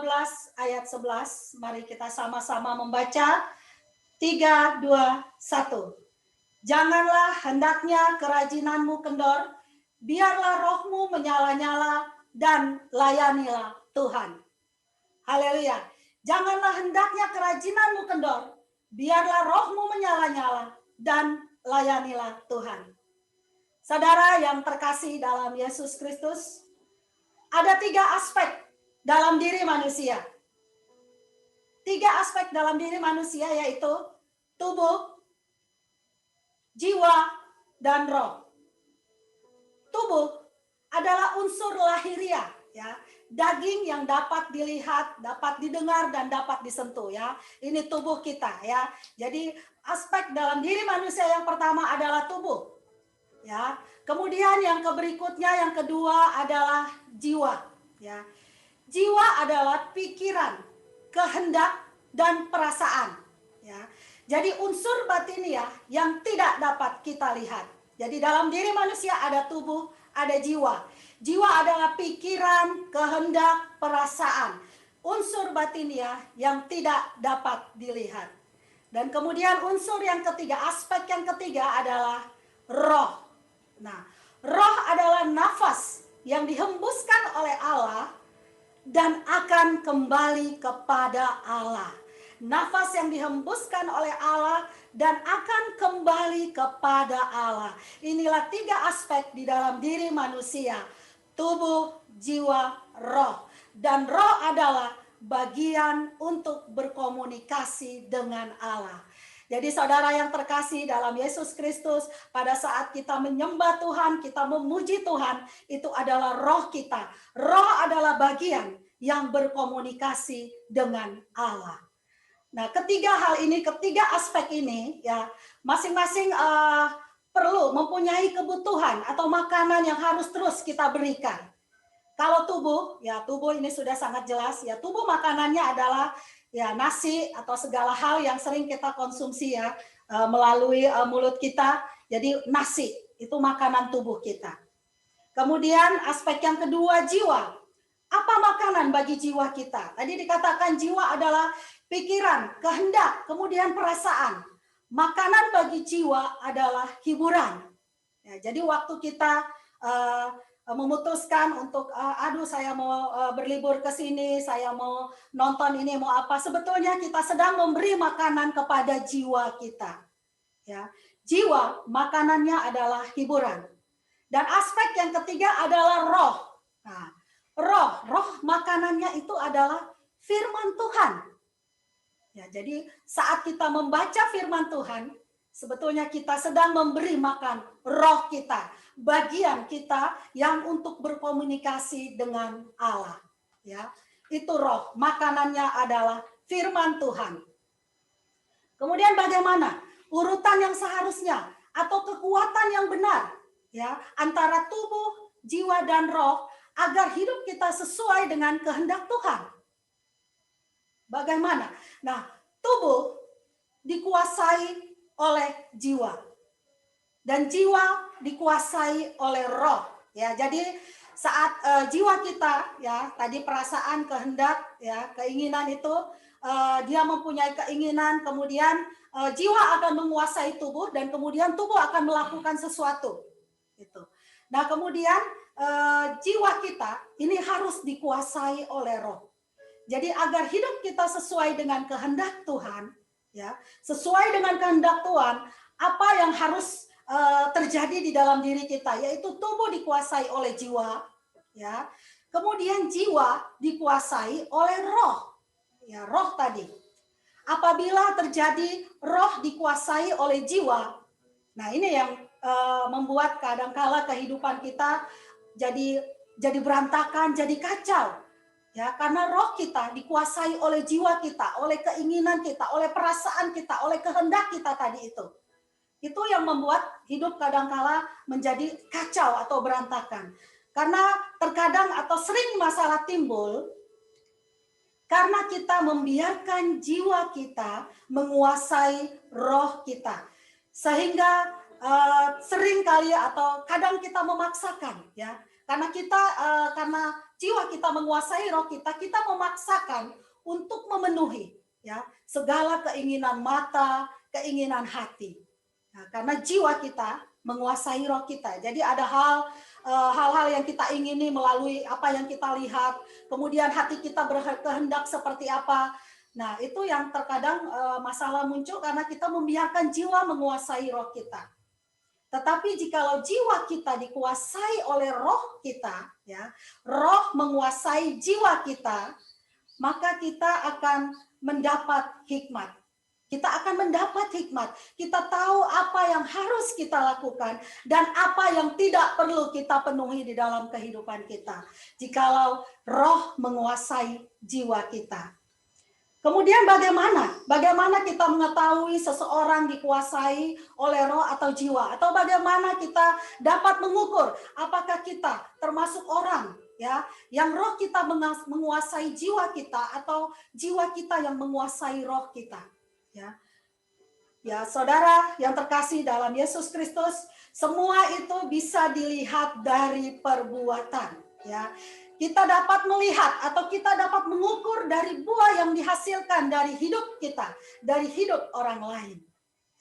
15 ayat 11. Mari kita sama-sama membaca. 3, 2, 1. Janganlah hendaknya kerajinanmu kendor, biarlah rohmu menyala-nyala dan layanilah Tuhan. Haleluya. Janganlah hendaknya kerajinanmu kendor, biarlah rohmu menyala-nyala dan layanilah Tuhan. Saudara yang terkasih dalam Yesus Kristus, ada 3 aspek dalam diri manusia. 3 aspek dalam diri manusia, yaitu tubuh, jiwa, dan roh. Tubuh adalah unsur lahiriah, ya, daging yang dapat dilihat, dapat didengar, dan dapat disentuh, ya. Ini tubuh kita, ya. Jadi aspek dalam diri manusia yang pertama adalah tubuh, ya. Kemudian yang berikutnya, yang kedua adalah jiwa, ya. Jiwa adalah pikiran, kehendak, dan perasaan, ya. Jadi unsur batiniah yang tidak dapat kita lihat. Jadi dalam diri manusia ada tubuh, ada jiwa. Jiwa adalah pikiran, kehendak, perasaan. Unsur batiniah yang tidak dapat dilihat. Dan kemudian unsur yang ketiga, aspek yang ketiga adalah roh. Nah, roh adalah nafas yang dihembuskan oleh Allah dan akan kembali kepada Allah. Nafas yang dihembuskan oleh Allah dan akan kembali kepada Allah. Inilah 3 aspek di dalam diri manusia. Tubuh, jiwa, roh. Dan roh adalah bagian untuk berkomunikasi dengan Allah. Jadi saudara yang terkasih dalam Yesus Kristus, pada saat kita menyembah Tuhan, kita memuji Tuhan, itu adalah roh kita. Roh adalah bagian yang berkomunikasi dengan Allah. Nah, ketiga aspek ini, ya, masing-masing perlu mempunyai kebutuhan atau makanan yang harus terus kita berikan. Kalau tubuh, ya tubuh ini sudah sangat jelas, ya tubuh makanannya adalah ya nasi atau segala hal yang sering kita konsumsi, ya, melalui mulut kita. Jadi nasi itu makanan tubuh kita. Kemudian aspek yang kedua, jiwa. Apa makanan bagi jiwa kita? Tadi dikatakan jiwa adalah pikiran, kehendak, kemudian perasaan. Makanan bagi jiwa adalah hiburan. Ya, jadi waktu kita memutuskan untuk, aduh saya mau berlibur ke sini, saya mau nonton ini, mau apa, sebetulnya kita sedang memberi makanan kepada jiwa kita. Ya, jiwa makanannya adalah hiburan. Dan aspek yang ketiga adalah roh. Nah, roh makanannya itu adalah firman Tuhan. Ya, jadi saat kita membaca firman Tuhan, sebetulnya kita sedang memberi makan roh kita, bagian kita yang untuk berkomunikasi dengan Allah. Ya, itu roh, makanannya adalah firman Tuhan. Kemudian bagaimana urutan yang seharusnya atau kekuatan yang benar, ya, antara tubuh, jiwa, dan roh agar hidup kita sesuai dengan kehendak Tuhan. Bagaimana? Nah, tubuh dikuasai oleh jiwa. Dan jiwa dikuasai oleh roh. Ya, jadi saat jiwa kita, ya, tadi perasaan, kehendak, ya, keinginan itu, dia mempunyai keinginan, kemudian jiwa akan menguasai tubuh, dan kemudian tubuh akan melakukan sesuatu. Gitu. Nah, kemudian jiwa kita ini harus dikuasai oleh roh. Jadi agar hidup kita sesuai dengan kehendak Tuhan, ya, sesuai dengan kehendak Tuhan, apa yang harus terjadi di dalam diri kita, yaitu tubuh dikuasai oleh jiwa, ya. Kemudian jiwa dikuasai oleh roh. Ya, roh tadi. Apabila terjadi roh dikuasai oleh jiwa, nah ini yang membuat kadangkala kehidupan kita jadi berantakan, jadi kacau. Ya, karena roh kita dikuasai oleh jiwa kita, oleh keinginan kita, oleh perasaan kita, oleh kehendak kita tadi itu. Itu yang membuat hidup kadangkala menjadi kacau atau berantakan. Karena terkadang atau sering masalah timbul karena kita membiarkan jiwa kita menguasai roh kita. Sehingga sering kali atau kadang kita memaksakan, ya. Karena kita karena jiwa kita menguasai roh kita, kita memaksakan untuk memenuhi ya segala keinginan mata, keinginan hati. Nah, karena jiwa kita menguasai roh kita. Jadi ada hal-hal yang kita ingini melalui apa yang kita lihat, kemudian hati kita berkehendak seperti apa. Nah, itu yang terkadang masalah muncul karena kita membiarkan jiwa menguasai roh kita. Tetapi jikalau jiwa kita dikuasai oleh roh kita, ya, roh menguasai jiwa kita, maka kita akan mendapat hikmat. Kita akan mendapat hikmat. Kita tahu apa yang harus kita lakukan dan apa yang tidak perlu kita penuhi di dalam kehidupan kita. Jikalau roh menguasai jiwa kita. Kemudian bagaimana? Bagaimana kita mengetahui seseorang dikuasai oleh roh atau jiwa? Atau bagaimana kita dapat mengukur apakah kita termasuk orang ya yang roh kita menguasai jiwa kita atau jiwa kita yang menguasai roh kita? Ya, saudara yang terkasih dalam Yesus Kristus, semua itu bisa dilihat dari perbuatan, ya. Kita dapat melihat atau kita dapat mengukur dari buah yang dihasilkan dari hidup kita, dari hidup orang lain.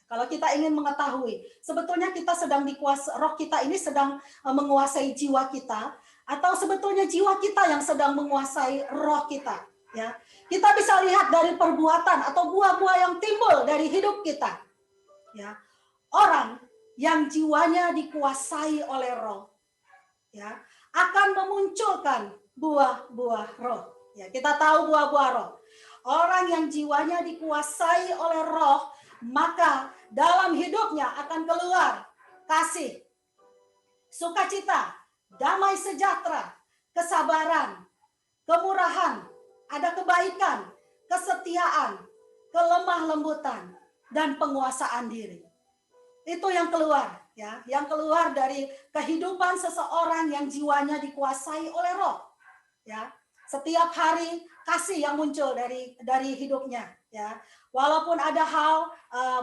Kalau kita ingin mengetahui, sebetulnya kita sedang dikuasai, roh kita ini sedang menguasai jiwa kita, atau sebetulnya jiwa kita yang sedang menguasai roh kita. Ya, kita bisa lihat dari perbuatan atau buah-buah yang timbul dari hidup kita. Ya, orang yang jiwanya dikuasai oleh roh, ya, akan memunculkan buah-buah roh. Ya, kita tahu buah-buah roh. Orang yang jiwanya dikuasai oleh roh, maka dalam hidupnya akan keluar kasih, sukacita, damai sejahtera, kesabaran, kemurahan, ada kebaikan, kesetiaan, kelemah lembutan, dan penguasaan diri. Itu yang keluar, ya, yang keluar dari kehidupan seseorang yang jiwanya dikuasai oleh roh. Ya, setiap hari kasih yang muncul dari hidupnya. Ya, walaupun ada hal,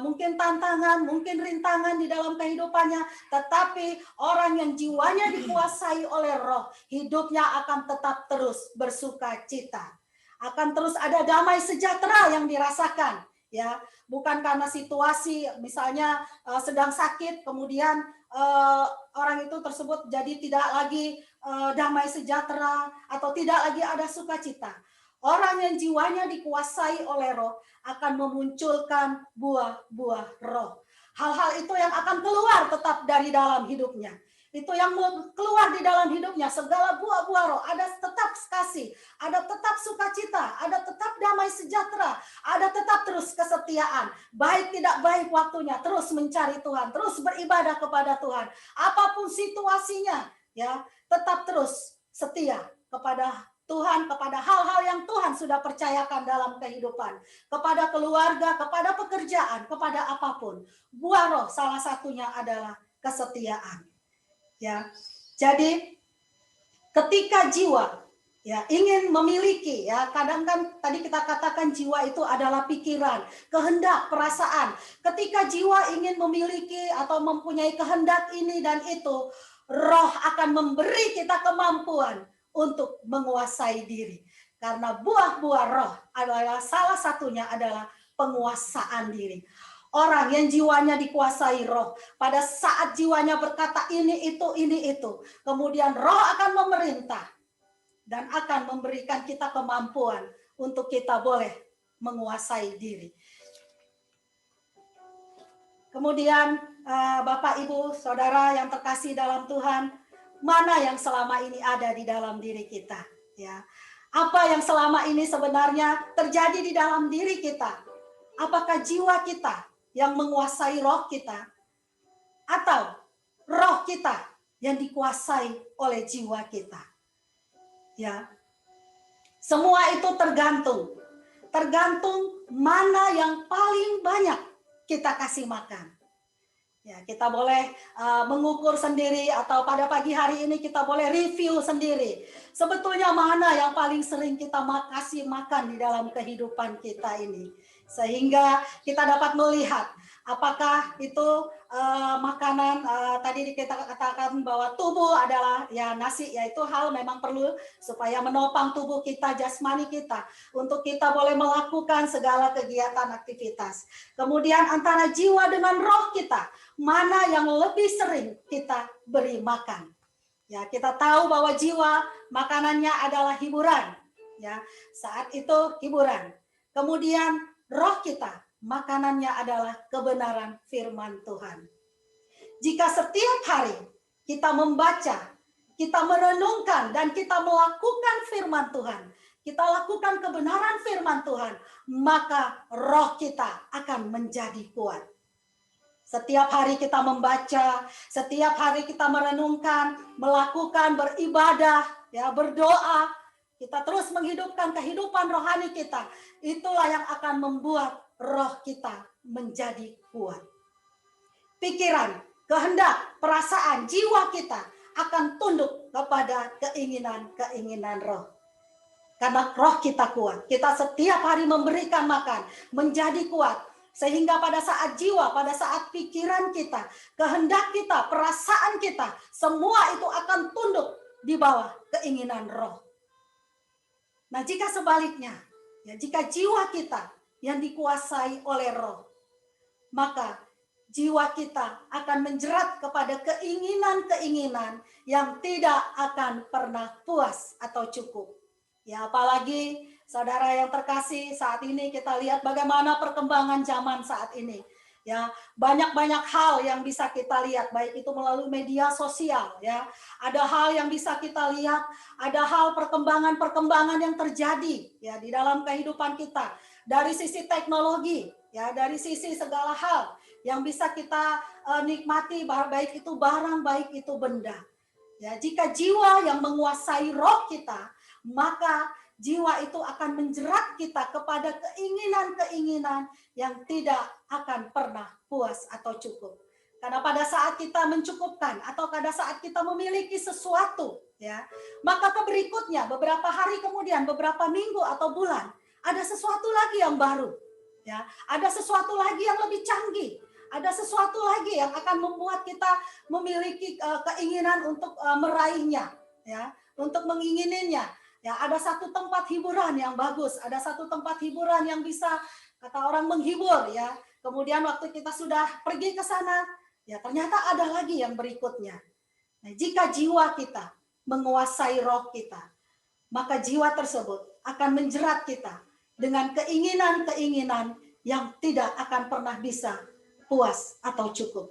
mungkin tantangan, mungkin rintangan di dalam kehidupannya, tetapi orang yang jiwanya dikuasai oleh roh, hidupnya akan tetap terus bersuka cita. Akan terus ada damai sejahtera yang dirasakan, ya, bukan karena situasi misalnya sedang sakit kemudian orang itu tersebut jadi tidak lagi damai sejahtera atau tidak lagi ada sukacita. Orang yang jiwanya dikuasai oleh roh akan memunculkan buah-buah roh. Hal-hal itu yang akan keluar tetap dari dalam hidupnya. Itu yang keluar di dalam hidupnya, segala buah-buah roh, ada tetap kasih, ada tetap sukacita, ada tetap damai sejahtera, ada tetap terus kesetiaan, baik tidak baik waktunya, terus mencari Tuhan, terus beribadah kepada Tuhan, apapun situasinya, ya, tetap terus setia kepada Tuhan, kepada hal-hal yang Tuhan sudah percayakan dalam kehidupan, kepada keluarga, kepada pekerjaan, kepada apapun. Buah roh salah satunya adalah kesetiaan. Ya, jadi ketika jiwa ya ingin memiliki, ya, kadang kan tadi kita katakan jiwa itu adalah pikiran, kehendak, perasaan. Ketika jiwa ingin memiliki atau mempunyai kehendak ini dan itu, roh akan memberi kita kemampuan untuk menguasai diri. Karena buah-buah roh adalah salah satunya adalah penguasaan diri. Orang yang jiwanya dikuasai roh, pada saat jiwanya berkata ini itu, kemudian roh akan memerintah dan akan memberikan kita kemampuan untuk kita boleh menguasai diri. Kemudian Bapak, Ibu, Saudara yang terkasih dalam Tuhan, mana yang selama ini ada di dalam diri kita? Ya, apa yang selama ini sebenarnya terjadi di dalam diri kita? Apakah jiwa kita yang menguasai roh kita, atau roh kita yang dikuasai oleh jiwa kita? Ya, semua itu tergantung mana yang paling banyak kita kasih makan. Ya, kita boleh mengukur sendiri atau pada pagi hari ini kita boleh review sendiri. Sebetulnya mana yang paling sering kita kasih makan di dalam kehidupan kita ini? Sehingga kita dapat melihat apakah itu makanan tadi kita katakan bahwa tubuh adalah ya nasi, yaitu hal memang perlu supaya menopang tubuh kita, jasmani kita, untuk kita boleh melakukan segala kegiatan aktivitas. Kemudian antara jiwa dengan roh kita, mana yang lebih sering kita beri makan? Ya, kita tahu bahwa jiwa makanannya adalah hiburan. Ya, saat itu hiburan. Kemudian roh kita makanannya adalah kebenaran firman Tuhan. Jika setiap hari kita membaca, kita merenungkan, dan kita melakukan firman Tuhan, kita lakukan kebenaran firman Tuhan, maka roh kita akan menjadi kuat. Setiap hari kita membaca, setiap hari kita merenungkan, melakukan beribadah, ya berdoa, kita terus menghidupkan kehidupan rohani kita. Itulah yang akan membuat roh kita menjadi kuat. Pikiran, kehendak, perasaan, jiwa kita akan tunduk kepada keinginan-keinginan roh. Karena roh kita kuat, kita setiap hari memberikan makan, menjadi kuat. Sehingga pada saat jiwa, pada saat pikiran kita, kehendak kita, perasaan kita, semua itu akan tunduk di bawah keinginan roh. Nah, jika sebaliknya, ya jika jiwa kita yang dikuasai oleh roh, maka jiwa kita akan menjerat kepada keinginan-keinginan yang tidak akan pernah puas atau cukup. Ya, apalagi saudara yang terkasih, saat ini kita lihat bagaimana perkembangan zaman saat ini. Ya, banyak-banyak hal yang bisa kita lihat, baik itu melalui media sosial, ya. Ada hal yang bisa kita lihat, ada hal perkembangan-perkembangan yang terjadi ya di dalam kehidupan kita. Dari sisi teknologi, ya, dari sisi segala hal yang bisa kita nikmati, baik itu barang, baik itu benda. Ya, jika jiwa yang menguasai roh kita, maka jiwa itu akan menjerat kita kepada keinginan-keinginan yang tidak akan pernah puas atau cukup. Karena pada saat kita mencukupkan atau pada saat kita memiliki sesuatu, ya, maka berikutnya beberapa hari kemudian, beberapa minggu atau bulan, ada sesuatu lagi yang baru, ya, ada sesuatu lagi yang lebih canggih. Ada sesuatu lagi yang akan membuat kita memiliki keinginan untuk meraihnya, ya, untuk mengingininya. Ya, ada satu tempat hiburan yang bagus, ada satu tempat hiburan yang bisa kata orang menghibur, ya. Kemudian waktu kita sudah pergi ke sana, ya ternyata ada lagi yang berikutnya. Nah, jika jiwa kita menguasai roh kita, maka jiwa tersebut akan menjerat kita dengan keinginan-keinginan yang tidak akan pernah bisa puas atau cukup.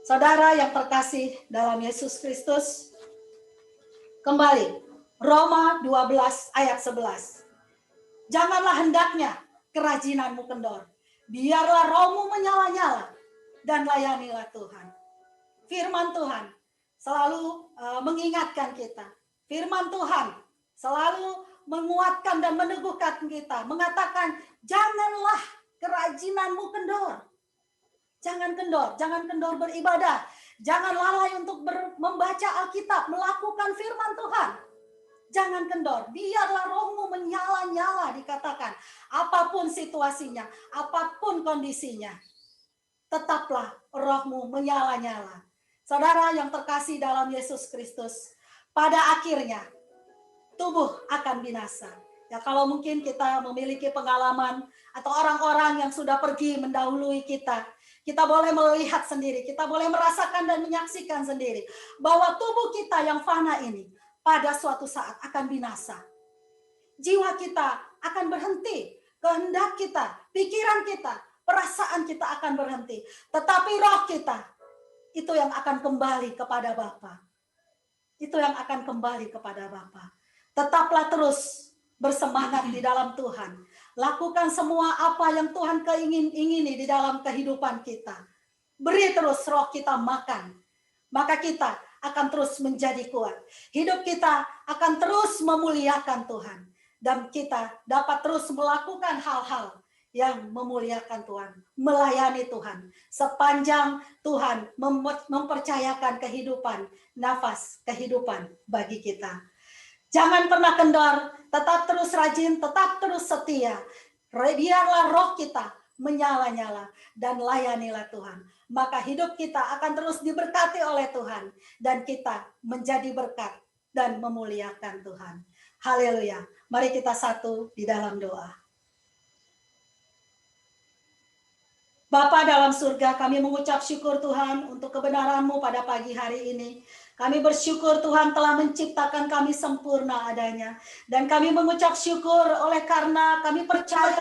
Saudara yang terkasih dalam Yesus Kristus, kembali Roma 12 ayat 11. Janganlah hendaknya kerajinanmu kendor. Biarlah rohmu menyala-nyala dan layanilah Tuhan. Firman Tuhan selalu mengingatkan kita. Firman Tuhan selalu menguatkan dan meneguhkan kita. Mengatakan, janganlah kerajinanmu kendor. Jangan kendor beribadah. Jangan lalai untuk membaca Alkitab, melakukan firman Tuhan. Jangan kendor, biarlah rohmu menyala-nyala, dikatakan. Apapun situasinya, apapun kondisinya, tetaplah rohmu menyala-nyala. Saudara yang terkasih dalam Yesus Kristus, pada akhirnya tubuh akan binasa. Ya, kalau mungkin kita memiliki pengalaman atau orang-orang yang sudah pergi mendahului kita, kita boleh melihat sendiri, kita boleh merasakan dan menyaksikan sendiri bahwa tubuh kita yang fana ini pada suatu saat akan binasa. Jiwa kita akan berhenti, kehendak kita, pikiran kita, perasaan kita akan berhenti. Tetapi roh kita, itu yang akan kembali kepada Bapa. Itu yang akan kembali kepada Bapa. Tetaplah terus bersemangat di dalam Tuhan. Lakukan semua apa yang Tuhan ingini di dalam kehidupan kita. Beri terus roh kita makan. Maka kita akan terus menjadi kuat. Hidup kita akan terus memuliakan Tuhan. Dan kita dapat terus melakukan hal-hal yang memuliakan Tuhan. Melayani Tuhan. Sepanjang Tuhan mempercayakan kehidupan, nafas kehidupan bagi kita. Jangan pernah kendor, tetap terus rajin, tetap terus setia. Biarlah roh kita menyala-nyala dan layanilah Tuhan. Maka hidup kita akan terus diberkati oleh Tuhan dan kita menjadi berkat dan memuliakan Tuhan. Haleluya. Mari kita satu di dalam doa. Bapa dalam surga, kami mengucap syukur Tuhan untuk kebenaran-Mu pada pagi hari ini. Kami bersyukur Tuhan telah menciptakan kami sempurna adanya. Dan kami mengucap syukur oleh karena kami percaya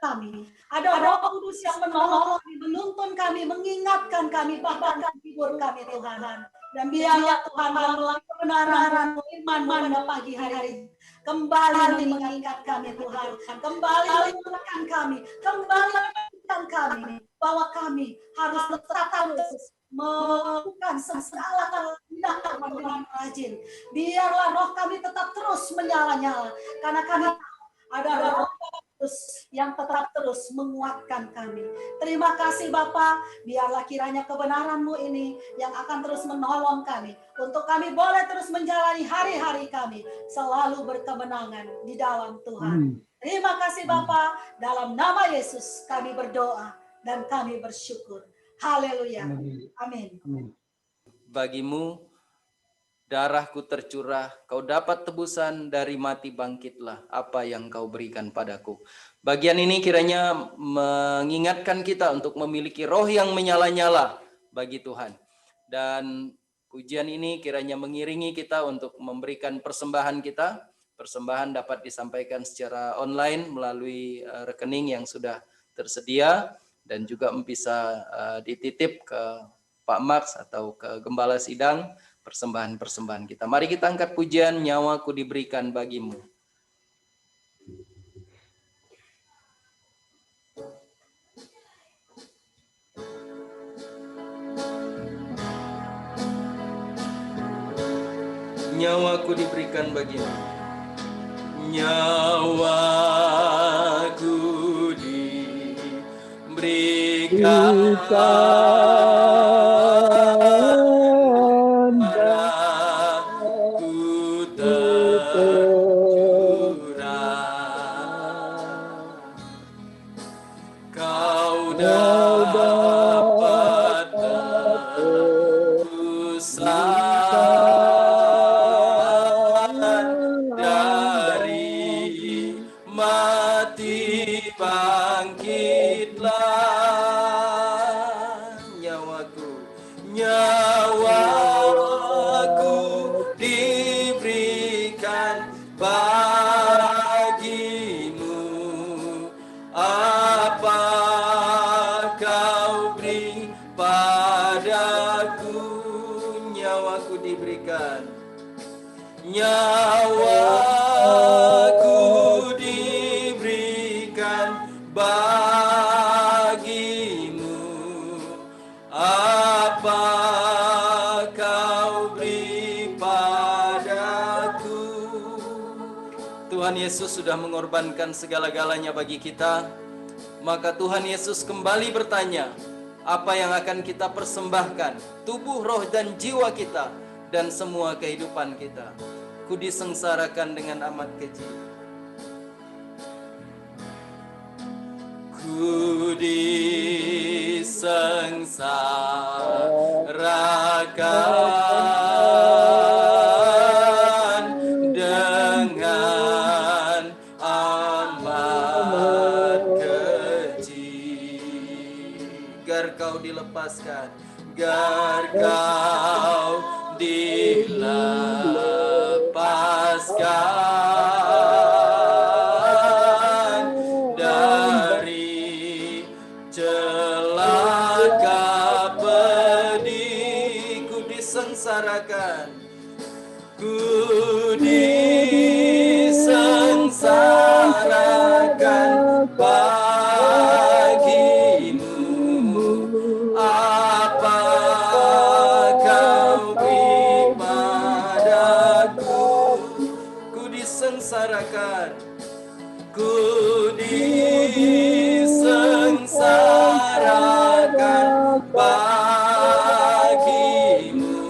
kami. Ada Roh Kudus yang menolong kami, menuntun kami, mengingatkan kami, bahkan menghibur kami Tuhan. Dan biarlah Tuhan melalui kebenaran iman pada pagi hari kembali mengingat kami Tuhan, kembali mengingatkan kami, kembali mengingatkan kami bahwa kami harus tetap terus melakukan segala tindakan dengan rajin. Biarlah roh kami tetap terus menyala-nyala, karena kami ada roh yang tetap terus menguatkan kami. Terima kasih Bapa, biarlah kiranya kebenaran-Mu ini yang akan terus menolong kami, untuk kami boleh terus menjalani hari-hari kami selalu berkemenangan di dalam Tuhan. Terima kasih Bapa, dalam nama Yesus kami berdoa dan kami bersyukur. Haleluya. Amin. Bagimu darahku tercurah, kau dapat tebusan, dari mati bangkitlah, apa yang kau berikan padaku. Bagian ini kiranya mengingatkan kita untuk memiliki roh yang menyala-nyala bagi Tuhan. Dan pujian ini kiranya mengiringi kita untuk memberikan persembahan kita. Persembahan dapat disampaikan secara online melalui rekening yang sudah tersedia, dan juga bisa dititip ke Pak Max atau ke Gembala Sidang persembahan-persembahan kita. Mari kita angkat pujian, nyawaku diberikan bagimu. Nyawaku diberikan bagimu. Nyawaku diberikan nyawaku diberikan bagimu, apa kau beri padaku. Tuhan Yesus sudah mengorbankan segala-galanya bagi kita, maka Tuhan Yesus kembali bertanya, apa yang akan kita persembahkan, tubuh, roh, dan jiwa kita, dan semua kehidupan kita. Ku disengsarakan dengan amat keji. Ku disengsarakan dengan amat keji. Gar kau dilepaskan, gar kau dilepaskan dari celaka pedih. Ku disengsarakan, ku disengsarakan bagimu, apa kau beri padaku. Ku disengsarakan, ku disengsarakan bagimu,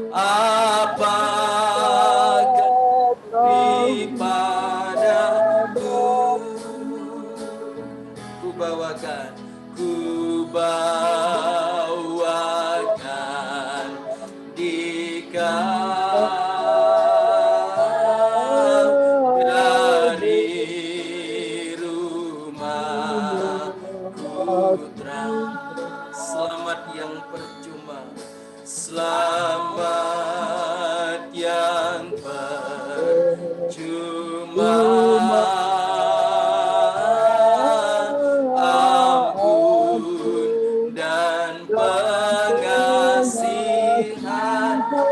apa kau beri padaku. bawakan, ku bawakan dikau dari rumah putra. Selamat yang percuma, selamat yang percuma. Ampun dan pengasihan,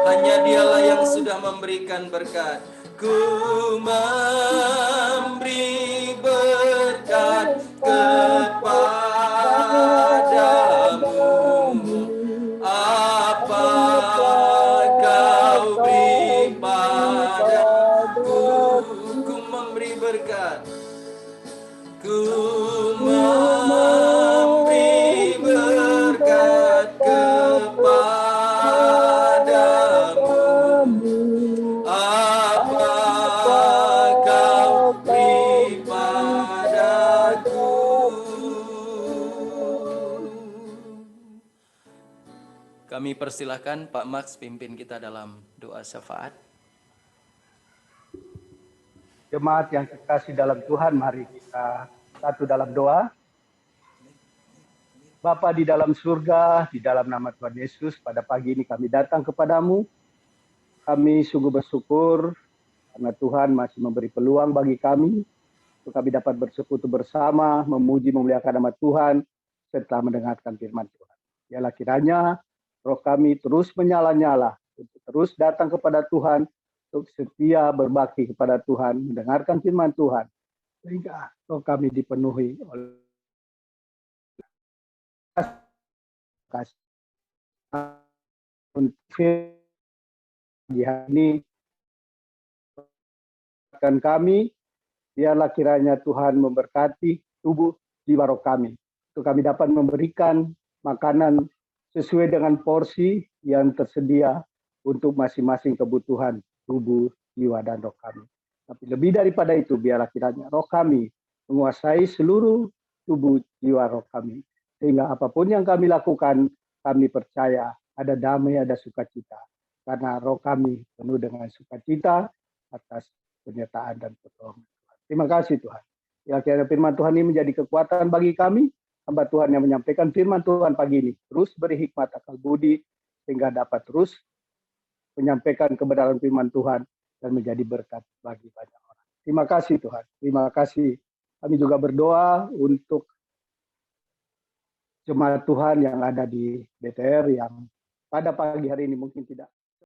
hanya Dialah yang sudah memberikan berkat. Ku memberi berkat kepadamu, apa kau beri padaku. Ku memberi berkat, ku memberi berkat kepadamu, apa kau beri padaku. Kami persilahkan Pak Max pimpin kita dalam doa syafaat. Jemaat yang terkasih dalam Tuhan, mari kita satu dalam doa. Bapa di dalam surga, di dalam nama Tuhan Yesus, pada pagi ini kami datang kepadamu. Kami sungguh bersyukur karena Tuhan masih memberi peluang bagi kami untuk kami dapat bersekutu bersama, memuji, memuliakan nama Tuhan, serta mendengarkan firman Tuhan. Biarlah kiranya roh kami terus menyala-nyala, untuk terus datang kepada Tuhan, untuk setia berbakti kepada Tuhan, mendengarkan firman Tuhan, sehingga roh kami dipenuhi oleh kasih. Untuk di hari ini akan kami, biarlah kiranya Tuhan memberkati tubuh jiwa roh kami, untuk kami dapat memberikan makanan sesuai dengan porsi yang tersedia untuk masing-masing kebutuhan tubuh, jiwa, dan roh kami. Tapi lebih daripada itu, biarlah kiranya roh kami menguasai seluruh tubuh, jiwa, roh kami. Sehingga apapun yang kami lakukan, kami percaya ada damai, ada sukacita. Karena roh kami penuh dengan sukacita atas penyertaan dan pertolongan Tuhan. Terima kasih Tuhan. Ya, kiranya firman Tuhan ini menjadi kekuatan bagi kami, hamba Tuhan yang menyampaikan firman Tuhan pagi ini. Terus beri hikmat akal budi, sehingga dapat terus menyampaikan kebenaran firman Tuhan dan menjadi berkat bagi banyak orang. Terima kasih Tuhan. Terima kasih. Kami juga berdoa untuk jemaat Tuhan yang ada di BTR yang pada pagi hari ini mungkin tidak